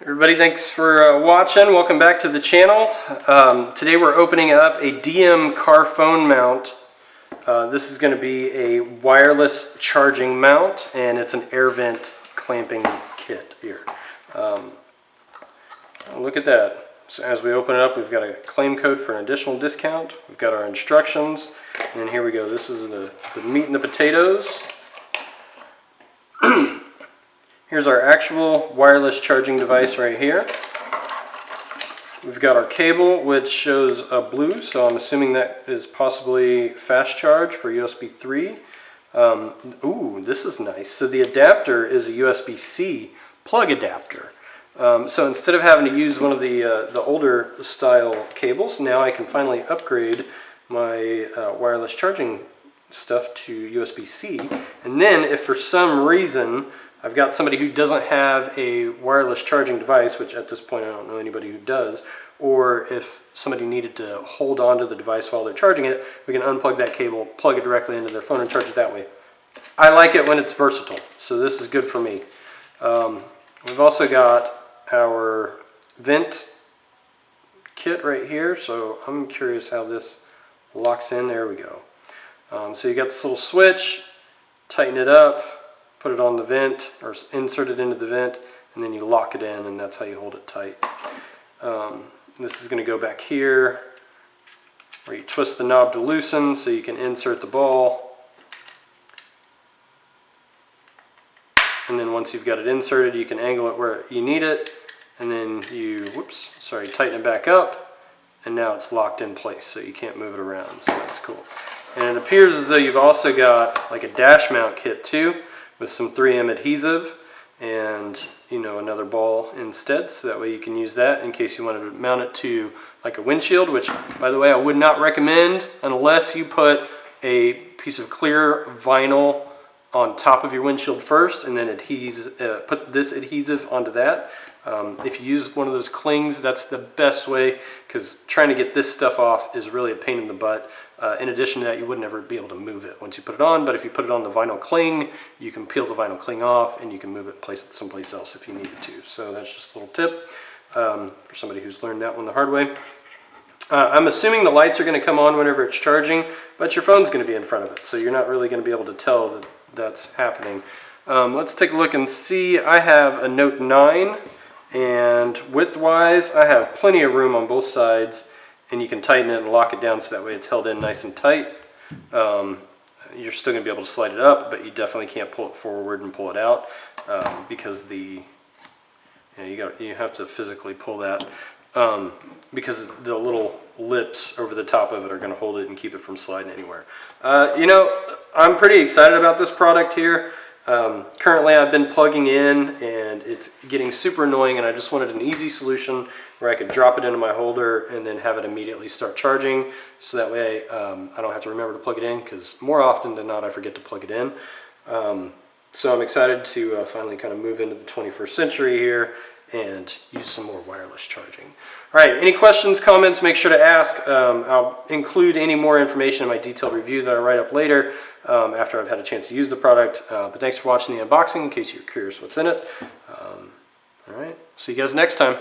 Everybody, thanks for watching. Welcome back to the channel. Today we're opening up a DM car phone mount. This is going to be a wireless charging mount, and it's an air vent clamping kit here. Look at that. So as we open it up, we've got a claim code for an additional discount. We've got our instructions, and then here we go. This is the meat and the potatoes. Here's our actual wireless charging device right here. We've got our cable, which shows a blue, so I'm assuming that is possibly fast charge for USB 3. Ooh, this is nice. So the adapter is a USB-C plug adapter. So instead of having to use one of the older style cables, now I can finally upgrade my wireless charging stuff to USB-C. And then if for some reason I've got somebody who doesn't have a wireless charging device, which at this point I don't know anybody who does, or if somebody needed to hold on to the device while they're charging it, we can unplug that cable, plug it directly into their phone and charge it that way. I like it when it's versatile, so this is good for me. We've also got our vent kit right here, so I'm curious how this locks in. There we go. So you got this little switch, tighten it up, put it on the vent, or insert it into the vent, and then you lock it in, and that's how you hold it tight. This is going to go back here, where you twist the knob to loosen, so you can insert the ball. And then once you've got it inserted, you can angle it where you need it, and then you, tighten it back up, and now it's locked in place, so you can't move it around, so that's cool. And it appears as though you've also got like a dash mount kit too, with some 3M adhesive and another ball instead, so that way you can use that in case you wanted to mount it to like a windshield, which by the way I would not recommend unless you put a piece of clear vinyl on top of your windshield first and then put this adhesive onto that. If you use one of those clings, that's the best way, because trying to get this stuff off is really a pain in the butt. In addition to that, you would never be able to move it once you put it on, but if you put it on the vinyl cling, you can peel the vinyl cling off and you can move it and place it someplace else if you needed to. So that's just a little tip for somebody who's learned that one the hard way. I'm assuming the lights are going to come on whenever it's charging, but your phone's going to be in front of it, so you're not really going to be able to tell that that's happening. Let's take a look and see. I have a Note 9, and width-wise, I have plenty of room on both sides, and you can tighten it and lock it down so that way it's held in nice and tight. You're still going to be able to slide it up, but you definitely can't pull it forward and pull it out because you have to physically pull that because the little lips over the top of it are going to hold it and keep it from sliding anywhere. I'm pretty excited about this product here. Currently I've been plugging in and it's getting super annoying, and I just wanted an easy solution where I could drop it into my holder and then have it immediately start charging, so that way I don't have to remember to plug it in, because more often than not I forget to plug it in. So I'm excited to finally kind of move into the 21st century here and use some more wireless charging. All right, any questions, comments, make sure to ask. I'll include any more information in my detailed review that I write up later after I've had a chance to use the product. But thanks for watching the unboxing in case you're curious what's in it. All right, see you guys next time.